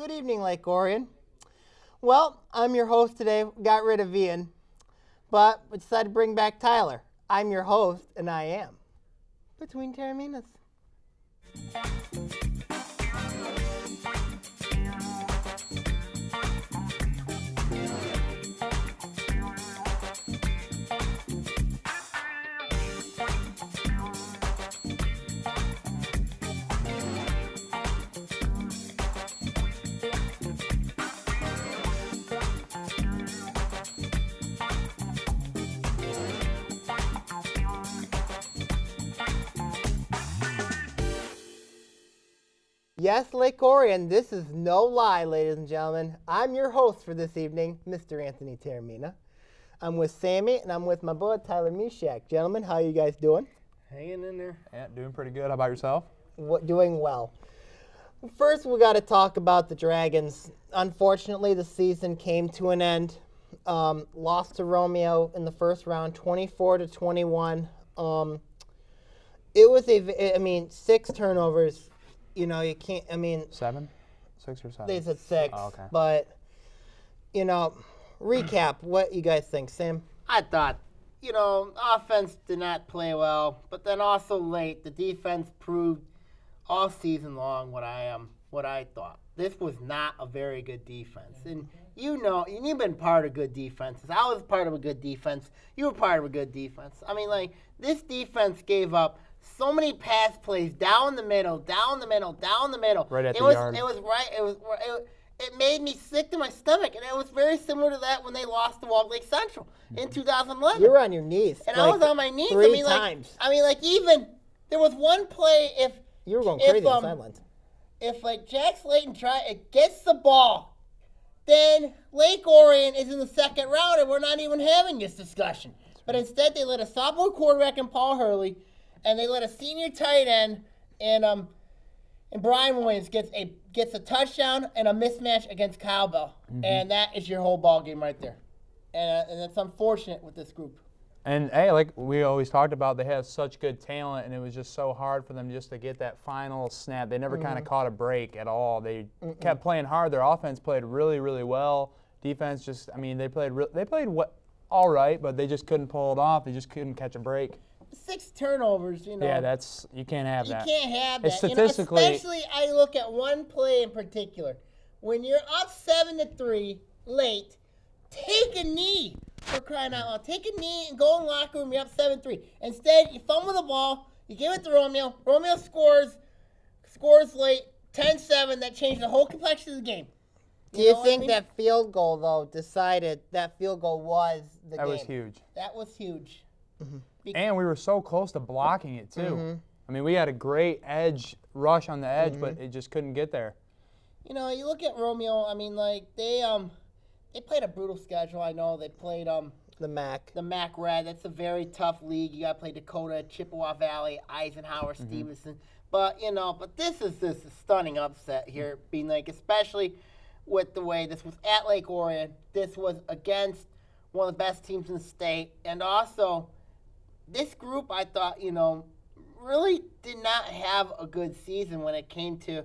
Good evening, Lake Orion. Well, I'm your host today. Got rid of Ian, but we decided to bring back Tyler. I'm your host, and I am Between Taorminas. Yes, Lake Orion, this is no lie, ladies and gentlemen. I'm your host for this evening, Mr. Anthony Taormina. I'm with Sammy, and I'm with my boy, Tyler Mishak. Gentlemen, how you guys doing? Hanging in there. Yeah, doing pretty good. How about yourself? Doing well. First, we got to talk about the Dragons. Unfortunately, the season came to an end. Lost to Romeo in the first round, 24-21. It was 6 turnovers. You know, you can't, 7? 6 or 7? They said 6. Oh, okay. But, recap, what you guys think, Sam? I thought, offense did not play well, but then also late, the defense proved all season long what I thought. This was not a very good defense. And you've been part of good defenses. I was part of a good defense. You were part of a good defense. This defense gave up so many pass plays down the middle. Right at the yard. It made me sick to my stomach, and it was very similar to that when they lost to Walled Lake Central in 2011. You were on your knees. And I was on my knees. 3 times. Even there was one play if you were going crazy on the sidelines. If Jack Slayton gets the ball, then Lake Orion is in the second round, and we're not even having this discussion. But instead, they let a sophomore quarterback in Paul Hurley, and they let a senior tight end and Brian Williams gets a touchdown and a mismatch against Kyle Bell, and that is your whole ball game right there, and it's unfortunate with this group. And hey, like we always talked about, they have such good talent, and it was just so hard for them just to get that final snap. They never kind of caught a break at all. They kept playing hard. Their offense played really, really well. Defense they played all right, but they just couldn't pull it off. They just couldn't catch a break. 6 turnovers, Yeah, you can't have that. You can't have that. It's statistically, especially, I look at one play in particular. When you're up 7-3 late, take a knee, for crying out loud. Take a knee and go in the locker room. You're up 7-3. Instead, you fumble the ball. You give it to Romeo. Romeo scores late, 10-7. That changed the whole complexion of the game. Do you think that field goal, though, that field goal was the game? That was huge. That was huge. Mm-hmm. And we were so close to blocking it, too. We had a great rush on the edge, but it just couldn't get there. You look at Romeo, they played a brutal schedule. I know they played the MAC. The MAC Red. That's a very tough league. You got to play Dakota, Chippewa Valley, Eisenhower, Stevenson. But this is a stunning upset here, especially with the way this was at Lake Orion. This was against one of the best teams in the state, and also this group, I thought, really did not have a good season when it came to,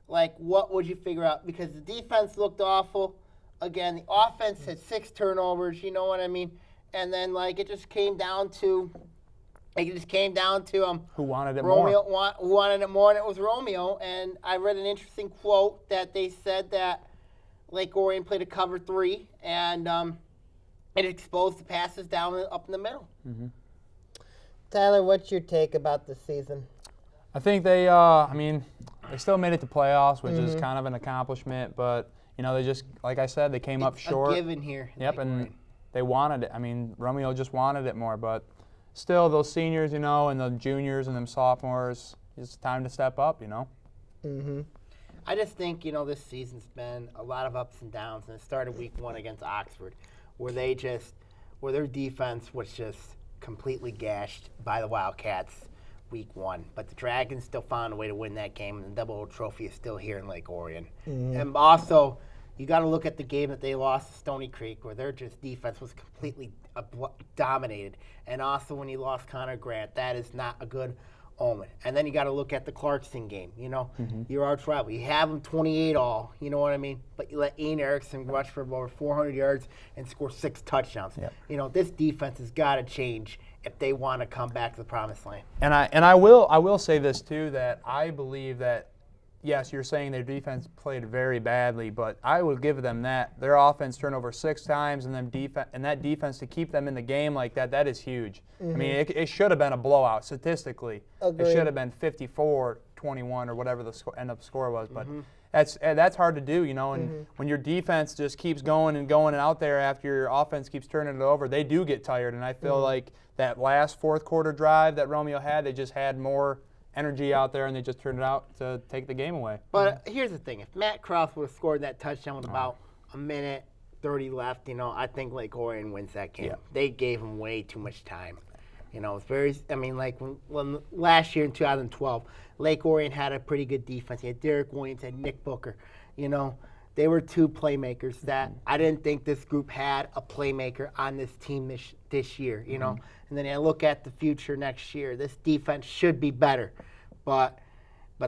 what would you figure out? Because the defense looked awful. Again, the offense had 6 turnovers, you know what I mean? And then, it just came down to who wanted it Romeo, more. Who wanted it more, and it was Romeo. And I read an interesting quote that they said that Lake Orion played a cover 3, and it exposed the passes up in the middle. Tyler, what's your take about this season? I think they still made it to playoffs, which is kind of an accomplishment. But they just, like I said, they came up short. A given here. Yep, and they wanted it. Romeo just wanted it more. But still, those seniors, and the juniors and them sophomores, it's time to step up. I just think this season's been a lot of ups and downs, and it started week 1 against Oxford, where their defense was just completely gashed by the Wildcats week 1. But the Dragons still found a way to win that game, and the Double O Trophy is still here in Lake Orion. And also, you got to look at the game that they lost to Stony Creek, where their defense was completely dominated. And also, when you lost Connor Grant, that is not a good Omen. And then you got to look at the Clarkson game. You know, your arch rival. You have them 28 all. You know what I mean? But you let Ian Erickson rush for over 400 yards and score 6 touchdowns. Yep. You know, this defense has got to change if they want to come back to the promised land. And I will say this too, that I believe that, yes, you're saying their defense played very badly, but I will give them that. Their offense turned over 6 times, and that defense to keep them in the game like that, that is huge. I mean, it should have been a blowout statistically. Agreed. It should have been 54-21 or whatever the end up score was. But that's hard to do, you know. And when your defense just keeps going and out there after your offense keeps turning it over, they do get tired. And I feel like that last fourth quarter drive that Romeo had, they just had more energy out there, and they just turned it out to take the game away. But here's the thing. If Matt Cross would have scored that touchdown with about a minute 30 left, you know, I think Lake Orion wins that game. Yeah. They gave him way too much time. You know, it's very, I mean, like when last year in 2012, Lake Orion had a pretty good defense. He had Derek Williams, had Nick Booker. You know, they were 2 playmakers that I didn't think this group had a playmaker on this team this year, you know. And then I look at the future next year. This defense should be better, but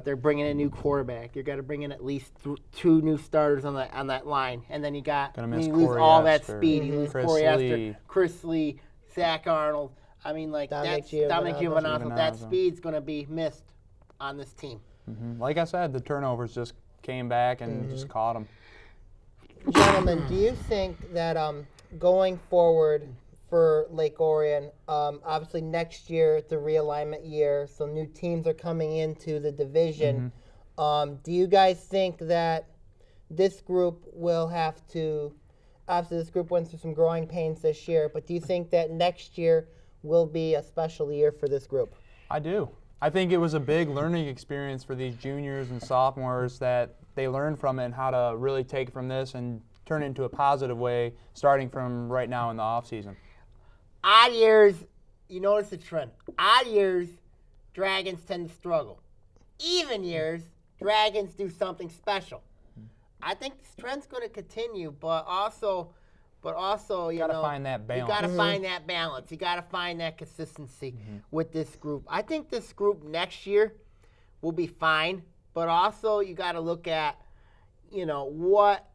they're bringing in a new quarterback. You're going to bring in at least 2 new starters on that line, and then you lose all that speed. You lose Corey Esther, Chris Lee, Zach Arnold. I mean, like Dominic Giovinazzo. That speed's going to be missed on this team. Like I said, the turnovers just came back and just caught them. Gentlemen, do you think that going forward for Lake Orion, obviously next year it's a realignment year, so new teams are coming into the division. Do you guys think that this group will have to, obviously this group went through some growing pains this year, but do you think that next year will be a special year for this group? I do. I think it was a big learning experience for these juniors and sophomores that they learned from it and how to really take from this and turn it into a positive way starting from right now in the off season. Odd years, you notice the trend. Odd years, Dragons tend to struggle. Even years, Dragons do something special. I think this trend's going to continue, but also, you Gotta know, find that balance. You got to find that balance. You got to find that consistency with this group. I think this group next year will be fine, but also you got to look at, you know, what.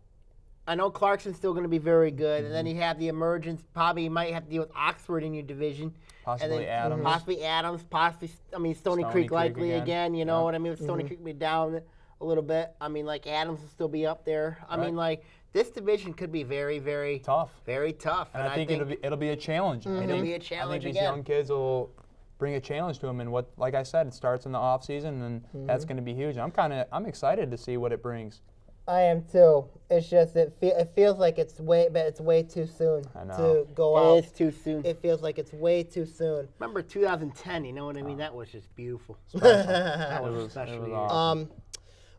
I know Clarkson's still going to be very good, and then you have the emergence. Probably you might have to deal with Oxford in your division. Possibly Adams. Possibly Stony Creek likely again. You know what I mean? Stony Creek be down a little bit. I mean, like Adams will still be up there. I mean, like this division could be very, very tough. Very tough. And I think it'll be a challenge. It'll be a challenge I think these again. young kids will bring a challenge to them, and like I said, it starts in the off season, and that's going to be huge. I'm excited to see what it brings. I am too. It's just it feels like it's way too soon to go out. It is too soon. It feels like it's way too soon. Remember 2010? You know what I mean? That was just beautiful. That was a special year. awesome.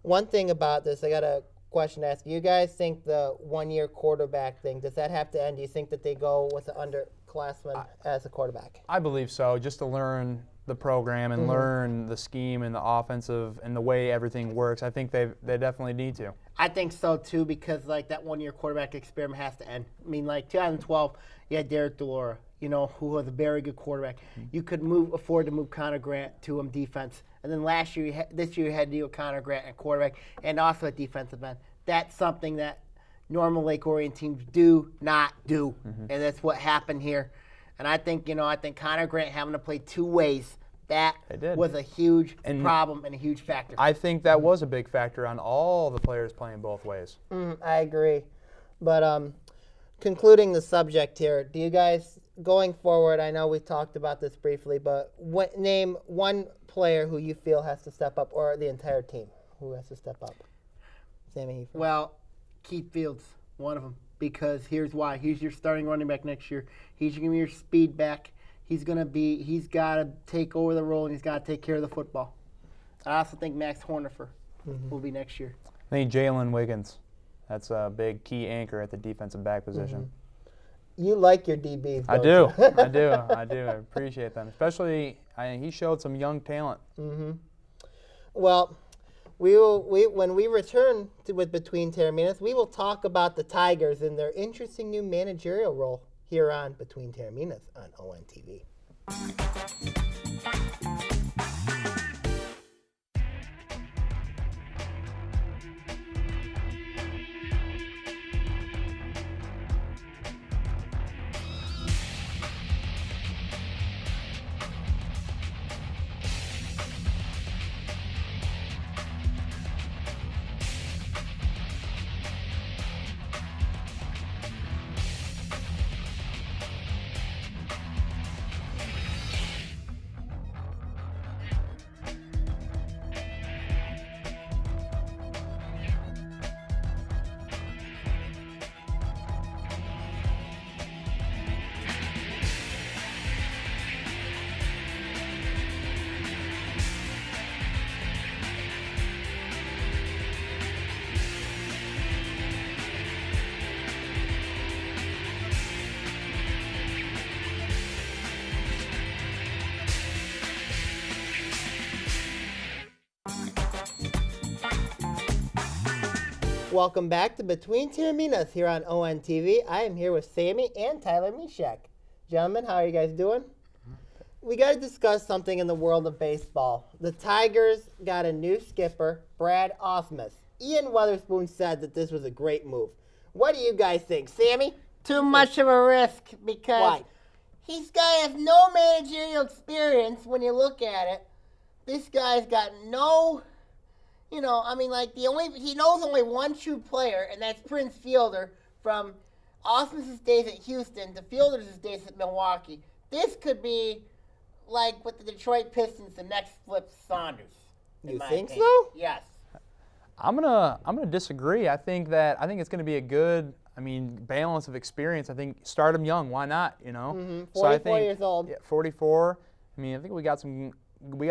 One thing about this, I got a question to ask. You guys think the 1-year quarterback thing, does that have to end? Do you think that they go with the underclassman as a quarterback? I believe so, just to learn the program and learn the scheme and the offensive and the way everything works. I think they definitely need to. I think so too, because like that 1-year quarterback experiment has to end. I mean, like 2012, you had Derek DeLora, you know, who was a very good quarterback. You could afford to move Connor Grant to him defense, and then this year you had to deal with Connor Grant at quarterback and also at defensive end. That's something that normal Lake Orion teams do not do, and that's what happened here. And I think Connor Grant having to play 2 ways, that was a huge problem and a huge factor. I think that was a big factor on all the players playing both ways. I agree. But concluding the subject here, do you guys, going forward, I know we talked about this briefly, but name one player who you feel has to step up, or the entire team who has to step up? Sammy. Well, Keith Fields, one of them. Because here's why. He's your starting running back next year. He's going to be your speed back. He's got to take over the role, and he's got to take care of the football. I also think Max Hornifer will be next year. I think Jalen Wiggins. That's a big key anchor at the defensive back position. You like your DBs, I do. I do. I appreciate them. Especially, he showed some young talent. Well, when we return with Between Taorminas, we will talk about the Tigers and their interesting new managerial role here on Between Taorminas on ONTV. Welcome back to Between Taorminas here on ONTV. I am here with Sammy and Tyler Mishak. Gentlemen, how are you guys doing? We got to discuss something in the world of baseball. The Tigers got a new skipper, Brad Ausmus. Ian Weatherspoon said that this was a great move. What do you guys think? Sammy? Too much of a risk because Why? he's got has no managerial experience when you look at it. This guy's got no, he knows only one true player, and that's Prince Fielder from Ausmus's days at Houston to Fielder's days at Milwaukee. This could be like with the Detroit Pistons, the next Flip Saunders. You think so? Yes. I'm gonna disagree. I think it's gonna be a good, balance of experience. I think start him young. Why not? 44 years old. Yeah, 44. I think we got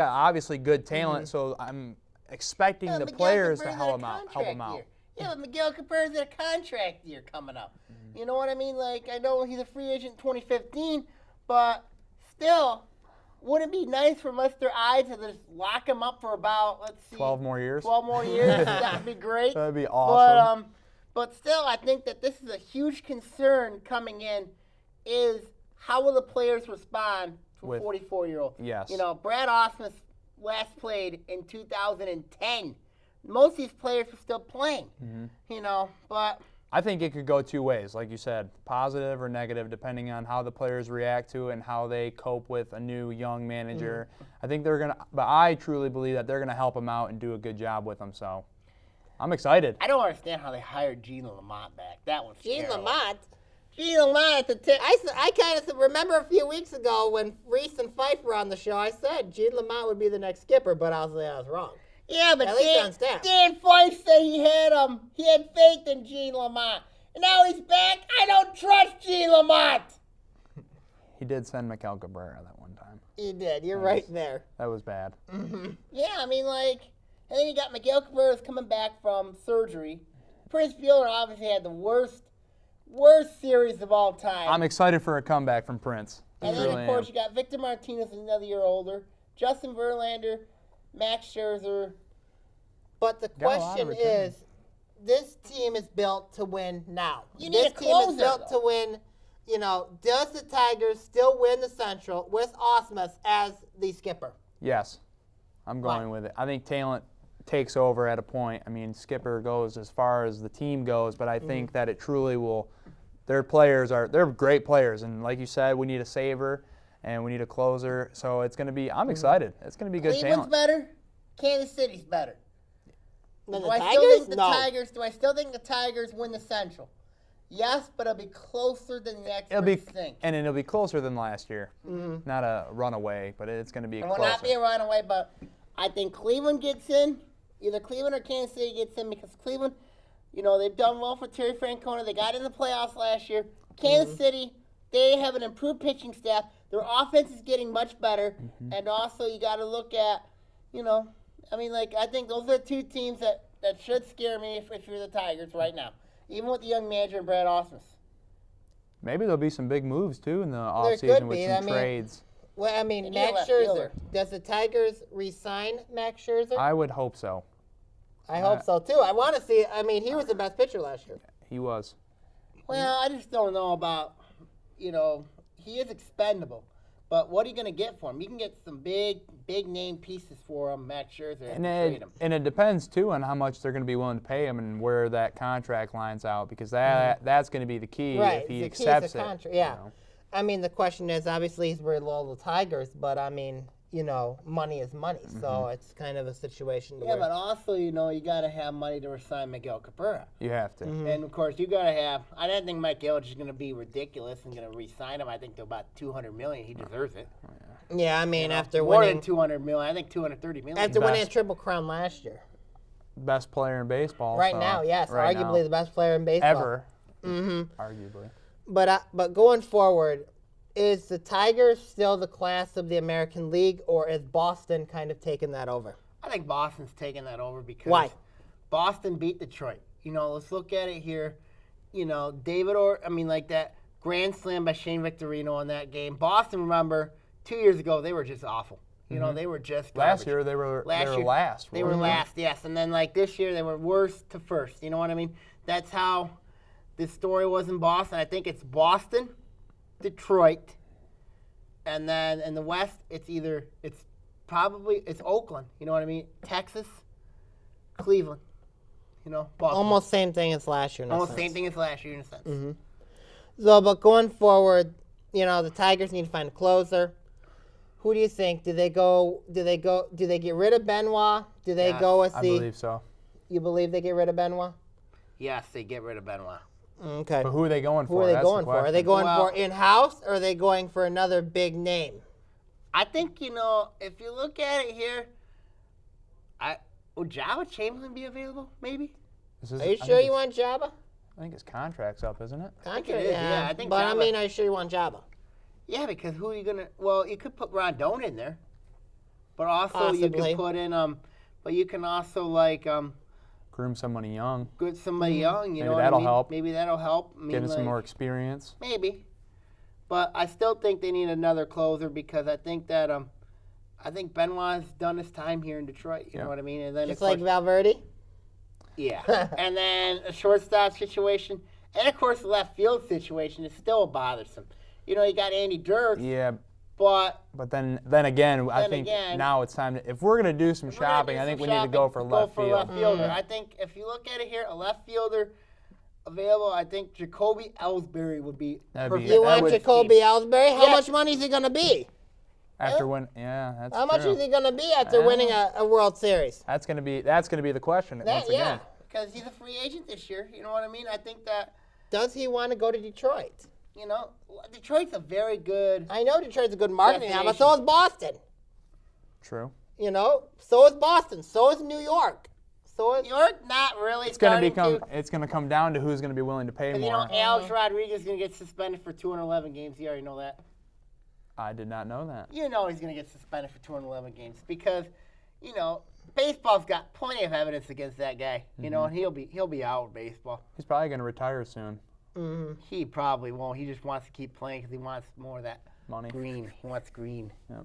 obviously good talent. So I'm expecting the Miguel players to Cabrera's help him out. year. Yeah, but Miguel Cabrera's in a contract year coming up. You know what I mean? Like, I know he's a free agent in 2015, but still, wouldn't it be nice for Mr. I to just lock him up for about, 12 more years. 12 more years. That would be great. That'd be awesome. But still, I think that this is a huge concern coming in is how will the players respond to a 44-year-old? Yes. Brad Ausmus last played in 2010. Most of these players are still playing, but I think it could go two ways, like you said, positive or negative, depending on how the players react to it and how they cope with a new young manager. I think but I truly believe that they're gonna help him out and do a good job with him. So I'm excited. I don't understand how they hired Gene Lamont back. That one's Gene terrible. Lamont? Gene Lamont at the tip. I kind of remember a few weeks ago when Reese and Fife were on the show, I said Gene Lamont would be the next skipper, but I was wrong. Yeah, but At least on staff. Dan Fife said he had faith in Gene Lamont. And now he's back. I don't trust Gene Lamont. He did send Miguel Cabrera that one time. You did. You're right there. That was bad. Yeah, and then you got Miguel Cabrera coming back from surgery. Prince Fielder obviously had the worst series of all time. I'm excited for a comeback from Prince. And then, of course, you got Victor Martinez, another year older, Justin Verlander, Max Scherzer. But the Got a lot of question returns. is, this team is built to win now. You need This a team is closer, built to win. Does the Tigers still win the Central with Ausmus as the skipper? Yes, I'm going with it. I think talent takes over at a point. Skipper goes as far as the team goes, but I think that it truly will. They're great players, and like you said, we need a saver and we need a closer. So it's going to be. I'm excited. It's going to be good Cleveland's talent. better. Kansas City's better. Then Do the I Tigers? still think the No. Tigers? Do I still think the Tigers win the Central? Yes, but it'll be closer than the It'll be, experts think. and it'll be closer than last year. Not a runaway, but it's going to be It closer. will not be a runaway, but I think Cleveland gets in. Either Cleveland or Kansas City gets in because Cleveland, they've done well for Terry Francona. They got in the playoffs last year. Kansas City, they have an improved pitching staff. Their offense is getting much better. And also you got to look at, I think those are the two teams that should scare me if you're the Tigers right now, even with the young manager and Brad Ausmus. Maybe there'll be some big moves too in the could offseason with be. some trades. Well, need a Max left Scherzer. fielder. Does the Tigers re-sign Max Scherzer? I would hope so. I hope so too. I want to see. He was the best pitcher last year. He was. Well, I just don't know about, he is expendable. But what are you going to get for him? You can get some big name pieces for him, Max Scherzer, and trade him. And it depends, too, on how much they're going to be willing to pay him and where that contract lines out, because that's going to be the key Right. if he the key is accepts the it. contract. Yeah. The question is, obviously, he's very loyal to Tigers, but, money is money. So it's kind of a situation Yeah, where... but also, you got to have money to resign Miguel Cabrera. You have to. And, of course, you got to have – I don't think Mike Ilitch is going to be ridiculous and going to re-sign him. I think to about $200 million. He deserves it. Yeah, after More winning... than $200 million. I think $230 million. After winning a Best. Triple Crown last year. Best player in baseball. Right so- now, yes. right Arguably now. the best player in baseball. Ever. Arguably. But going forward, is the Tigers still the class of the American League, or is Boston kind of taking that over? I think Boston's taking that over because Why? Boston beat Detroit. Let's look at it here. That grand slam by Shane Victorino on that game. Boston, remember, 2 years ago, they were just awful. You know, they were just Last garbage. year they were last. They were last, yes. And then, like, this year they were worst to first. You know what I mean? That's how this story was in Boston. I think it's Boston, Detroit, and then in the West, it's Oakland. You know what I mean? Texas, Cleveland. You know, Baltimore. Almost same thing as last year. Almost same thing as last year in a sense. So, but going forward, you know, the Tigers need to find a closer. Who do you think? Do they get rid of Benoit? Do they go with I believe so. You believe they get rid of Benoit? Yes, they get rid of Benoit. Okay. But who are they going for? Who are they That's going the for? Are they going Well- for in-house, or are they going for another big name? I think, you know, if you look at it here, would Java Chamberlain be available, maybe? Are you sure you want Jabba? I think his contract's up, isn't it? think it is, yeah, I think But Jabba- I mean, are you sure you want Jabba? Yeah, because who are you gonna? Well, you could put Rondon in there, but also you Possibly. could put in But you can also like Groom somebody young. get somebody young. You Maybe know what that'll I mean? help. Maybe that'll help. I mean, Give him some like, more experience. Maybe, but I still think they need another closer because I think that I think Benoit's done his time here in Detroit. You know what I mean? And then Just of like course, Valverde? yeah, and then a shortstop situation, and of course the left field situation is still bothersome. You know, you got Andy Dirks, Yeah, but but then again, I think again- now it's time to. If we're gonna do some if we're gonna shopping, do I think some we need to go shopping, for left field. fielder. I think if you look at it here, a left fielder available, I think Jacoby Ellsbury would be That'd be- perfect. You That want would- Jacoby Ellsbury? How Yeah. much money is he going to be? After that's How much true. is he going to be after winning a World Series? That's gonna be the question once yeah. again. Because he's a free agent this year. You know what I mean? I think that, Does he want to go to Detroit? you know, Detroit's a very good. I know Detroit's a good marketing now, but Destination. so is Boston. True. You know, so is Boston. So is New York. So is New York, not really. It's gonna starting to. It's gonna come down to who's gonna be willing to pay You more. know, Alex Rodriguez is going to get suspended for 211 games. You already know that. I did not know that. You know he's going to get suspended for 211 games because, you know, baseball's got plenty of evidence against that guy. You know, and he'll be out of baseball. He's probably gonna retire soon. He probably won't. He just wants to keep playing because he wants more of that Money. green. He wants green. Yep.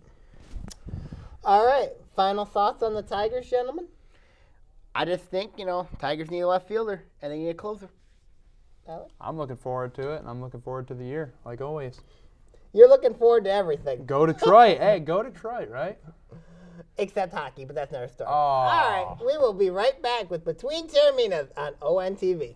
all right. Final thoughts on the Tigers, gentlemen? I just think, you know, Tigers need a left fielder and they need a closer. Alex? I'm looking forward to it, and I'm looking forward to the year, like always. You're looking forward to everything Go Detroit. Hey, go Detroit, right? except hockey, but that's another story. Oh. All right. We will be right back with Between Taorminas on ONTV.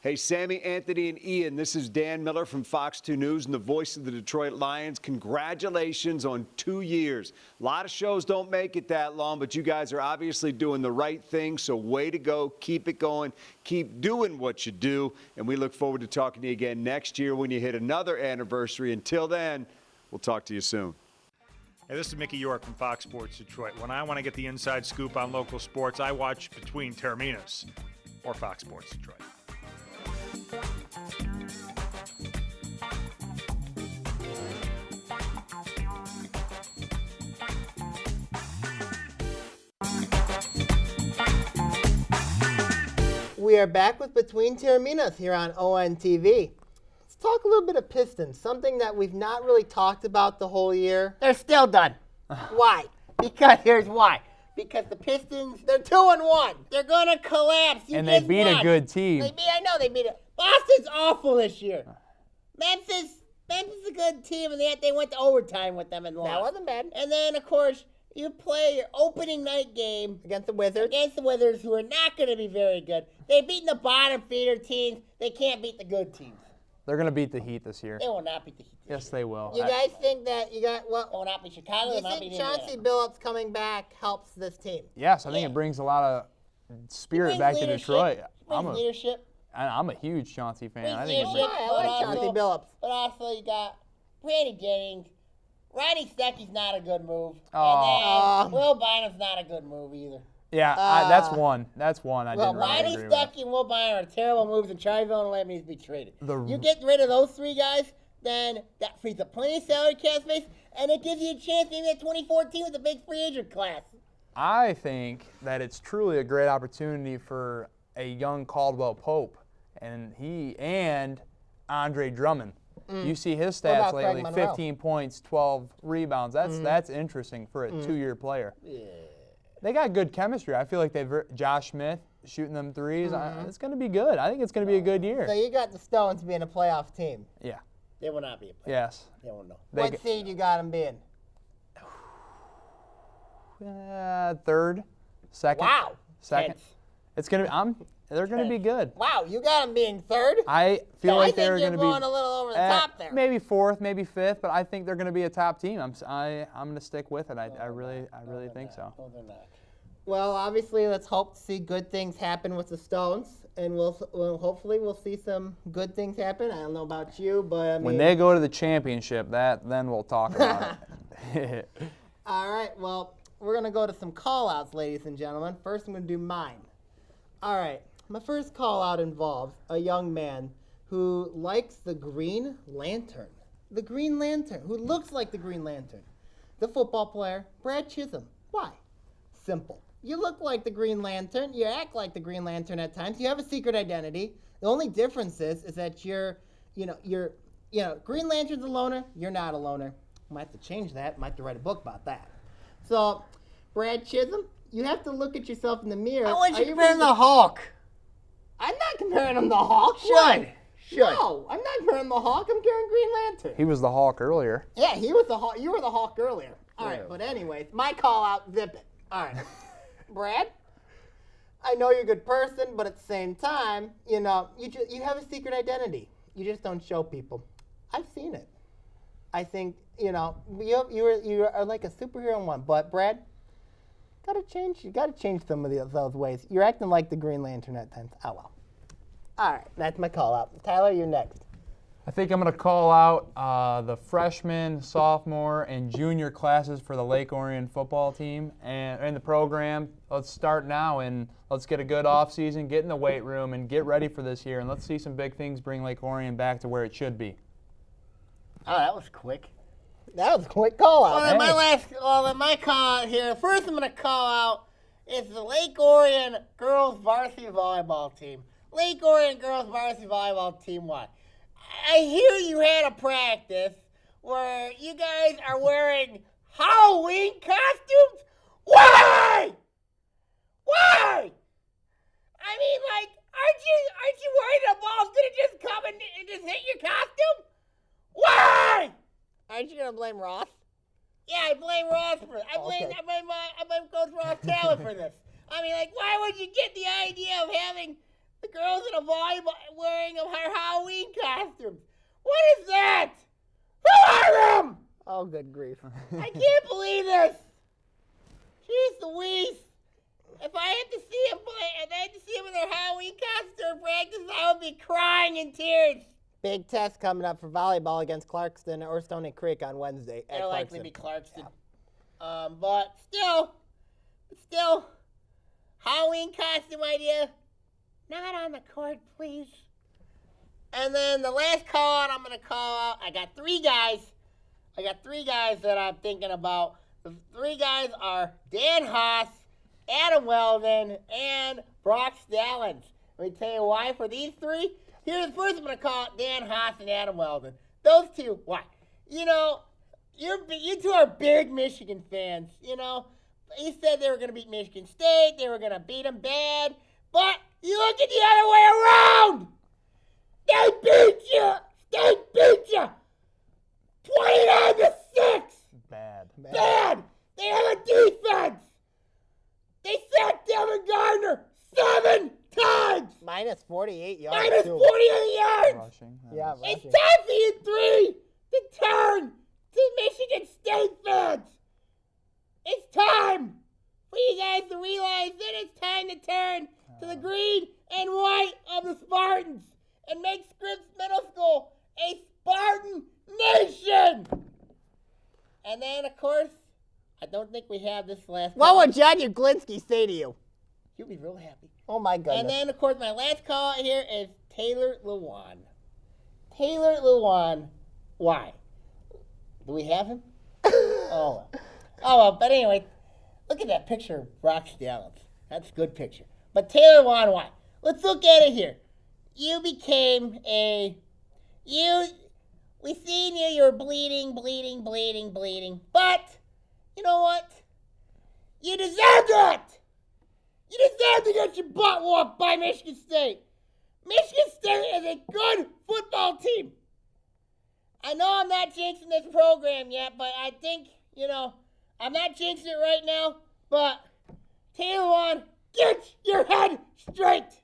Hey, Sammy, Anthony, and Ian, this is Dan Miller from Fox 2 News and the voice of the Detroit Lions. Congratulations on 2 years. A lot of shows don't make it that long, but you guys are obviously doing the right thing, so way to go. Keep it going. Keep doing what you do, and we look forward to talking to you again next year when you hit another anniversary. Until then, we'll talk to you soon. Hey, this is Mickey York from Fox Sports Detroit. When I want to get the inside scoop on local sports, I watch Between Taorminas or Fox Sports Detroit. We are back with Between Taorminas here on ONTV. Let's talk a little bit of Pistons, something that we've not really talked about the whole year. They're still done. Why? Because here's why. Because the Pistons, They're 2-1. they're going to collapse. You And they just beat a watch. good team. I know they beat it. Boston's awful this year. Memphis is a good team, and they went to overtime with them and lost. That wasn't bad. And then, of course, you play your opening night game Against the Wizards. against the Wizards, who are not going to be very good. They've beaten the bottom feeder teams. They can't beat the good teams. They're going to beat the Heat this year. They will not beat the Heat. Yes, they will. You guys think that you got, They well, will not beat Chicago. They you will not think beat Chauncey Indiana. Billups coming back helps this team? Yes, I think Yeah. it brings a lot of spirit Brings back to leadership. Detroit. Brings leadership. I'm a huge Chauncey fan. I Brings think it leadership. brings- I like But Chauncey also- Billups. But also, you got Randy Jennings. Ronnie Stuckey's not a good move. Aw. And then Will Bynum's not a good move either. Yeah, that's one. That's one I well, didn't really Ronnie agree with. Stuckey and Will Bynum are terrible moves, and Charlie Villanova needs to be traded. The- You get rid of those three guys, then that frees up plenty of salary cap space, and it gives you a chance maybe at 2014 with a big free agent class. I think that it's truly a great opportunity for a young Caldwell Pope and Andre Drummond. You see his What stats about Craig lately: Monroe? 15 points, 12 rebounds. That's interesting for a 2-year player. Yeah. They got good chemistry. I feel like Josh Smith shooting them threes. It's going to be good. I think it's going to be a good year. So you got the Stones being a playoff team. Yeah. They will not be a player. Yes. They won't know. What seed you got them being? Third, second. Wow. Second. Tenth. It's going to be. They're going to be good. Wow, you got them being third? I feel like they're I think going you're to going be a little over the top there. maybe fourth, maybe fifth, but I think they're going to be a top team. I'm going to stick with it. I really think so. No, they're not. Well, obviously, let's hope to see good things happen with the Stones, and hopefully we'll see some good things happen. I don't know about you, but I mean, When they go to the championship, then we'll talk about it. all right, well, we're going to go to some call-outs, ladies and gentlemen. First, I'm going to do mine. All right, my first call-out involves a young man who likes the Green Lantern. The Green Lantern, who looks like the Green Lantern. The football player, Brad Chisholm. Why? Simple. You look like the Green Lantern. You act like the Green Lantern at times. You have a secret identity. The only difference is that you're Green Lantern's a loner. You're not a loner. Might have to change that. Might have to write a book about that. So, Brad Chisholm, you have to look at yourself in the mirror. I want you Are to compare him to ready Hulk. I'm not comparing him to Hulk. Should. No, I'm not comparing him to Hulk. I'm comparing Green Lantern. He was the Hawk earlier. Yeah, he was the Hawk. You were the Hawk earlier. All right, but anyways, my call out, zip it. All right. Brad, I know you're a good person, but at the same time, you have a secret identity. You just don't show people. I've seen it. I think, you are like a superhero in one. But Brad, you gotta change some of those ways. You're acting like the Green Lantern at times. Oh well. All right, that's my call out. Tyler, you're next. I think I'm going to call out the freshman, sophomore, and junior classes for the Lake Orion football team and the program. Let's start now and let's get a good offseason, get in the weight room, and get ready for this year. And let's see some big things bring Lake Orion back to where it should be. Oh, that was quick. That was a quick call out. Then my call out here. First, I'm going to call out is the Lake Orion girls varsity volleyball team. Lake Orion girls varsity volleyball team. Why? I hear you had a practice where you guys are wearing Halloween costumes. Why? Why? I mean, like, aren't you worried the ball's gonna just come and just hit your costume? Why? Aren't you gonna blame Ross? Yeah, I blame Ross for it. I blame Coach Ross Taylor for this. I mean, like, why would you get the idea of having the girls in a volleyball wearing her Halloween costumes? What is that? Who are them? Oh, good grief. I can't believe this. Jeez Louise. If I had to see them play, and I had to see them in their Halloween costume practice, I would be crying in tears. Big test coming up for volleyball against Clarkston or Stony Creek on Wednesday. They're likely to be Clarkston. Yeah. But still, Halloween costume idea, not on the court, please. And then the last call out I'm going to call out, I got three guys that I'm thinking about. The three guys are Dan Haas, Adam Weldon, and Brock Stallings. Let me tell you why for these three. Here's first I'm going to call out Dan Haas and Adam Weldon. Those two, why? You two are big Michigan fans, He said they were going to beat Michigan State. They were going to beat them bad. But you look at the other way around. They beat you. 29-6. Bad. They have a defense. They sacked Devin Gardner 7 times. Minus 48 yards. Minus 48 yards. Rushing. Yeah, It's rushing. time for you three to turn to Michigan State fans. It's time for you guys to realize that it's time to turn to the green and white of the Spartans and make Scripps Middle School a Spartan nation. And then, of course, I don't think we have this last What call. would John Uglinski say to you? He'll be real happy. Oh, my goodness. And then, of course, my last call here is Taylor Lewan. Taylor Lewan. Why? Do we have him? Oh, well, but anyway, look at that picture of Brock Stallings. That's a good picture. But Taylor Lewan, why? Let's look at it here. You became We seen you. You're bleeding. But you know what? You deserve that. You deserve to get your butt whooped by Michigan State. Michigan State is a good football team. I know I'm not jinxing this program yet, but I think, I'm not jinxing it right now, but Taylor, get your head straight.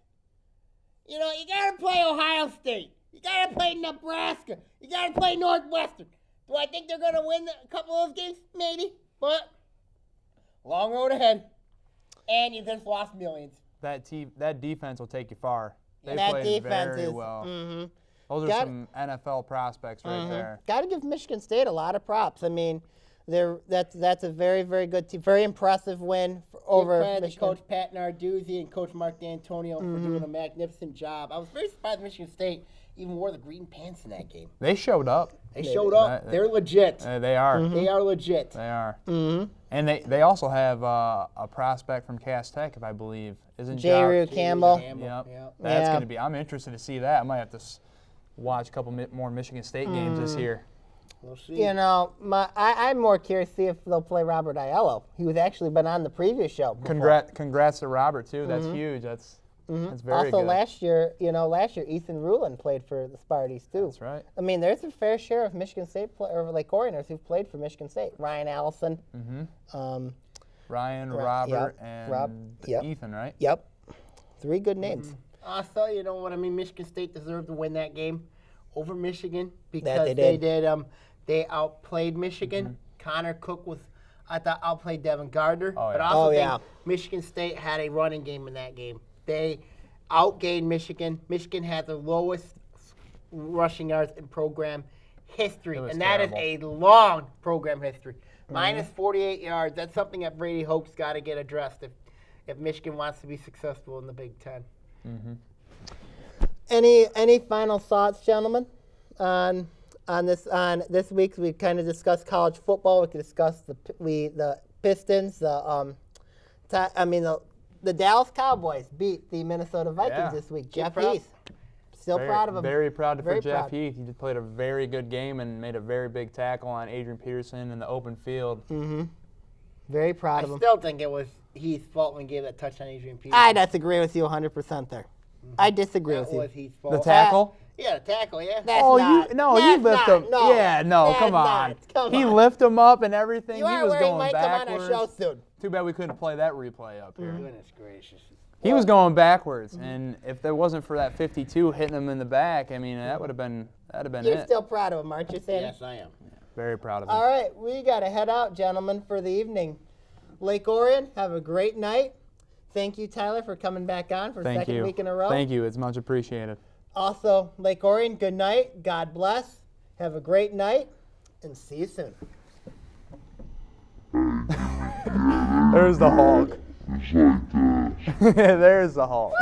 You got to play Ohio State. You got to play Nebraska. You got to play Northwestern. Do I think they're going to win a couple of those games? Maybe, but long road ahead. And you just lost millions. That defense will take you far. They that played defense very is, well. Mm-hmm. Those are some NFL prospects right there. Got to give Michigan State a lot of props. I mean, that's a very, very good team. Very impressive win over Michigan. Coach Pat Narduzzi and Coach Mark D'Antonio for doing a magnificent job. I was very surprised Michigan State even wore the green pants in that game. They showed up. They showed up. They're legit. They are. They are legit. They are. And they also have a prospect from Cass Tech, if I believe. Isn't J. Campbell? Yep. That's going to be – I'm interested to see that. I might have to watch a couple more Michigan State games this year. We'll see. I'm more curious to see if they'll play Robert Aiello. He was actually been on the previous show before. Congrats to Robert, too. That's huge. That's very also, good. last year, Ethan Rulin played for the Sparties, too. That's right. I mean, there's a fair share of Michigan State or Lake Orienters who've played for Michigan State. Ryan Allison. Ryan, Robert, and Ethan, right? Yep. 3 good names. Also, you know what I mean? Michigan State deserved to win that game over Michigan because they did. They outplayed Michigan. Connor Cook I thought, outplayed Devin Gardner. Oh, yeah. But I also think Michigan State had a running game in that game. They outgained Michigan. Michigan had the lowest rushing yards in program history, and that is a long program history. Minus 48 yards. That's something that Brady Hoke's got to get addressed if Michigan wants to be successful in the Big Ten. Any final thoughts, gentlemen, on this week's? We kind of discussed college football. We could discuss the Pistons. The Dallas Cowboys beat the Minnesota Vikings this week. Jeff Heath. Still proud of him. Very proud for Jeff Heath. He just played a very good game and made a very big tackle on Adrian Peterson in the open field. Very proud of him. I still think it was Heath's fault when he gave that touchdown to Adrian Peterson. I disagree with you 100% there. I disagree with you. That was Heath's fault. The tackle? Yeah, the tackle, yeah. You lift him. No, yeah, no, come on. He lifted him up and everything. You he are was wearing going Mike backwards. Come on our show soon. Too bad we couldn't play that replay up here. Goodness gracious. He was going backwards, and if there wasn't for that 52 hitting him in the back, I mean, that'd have been You're it. still proud of him, aren't you, Sandy? Yes, I am. Very proud of him. All right, we got to head out, gentlemen, for the evening. Lake Orion, have a great night. Thank you, Tyler, for coming back on for Thank second you. week in a row. Thank you. It's much appreciated. Also, Lake Orion, good night. God bless. Have a great night, and see you soon. There's the Hulk. There's the Hulk.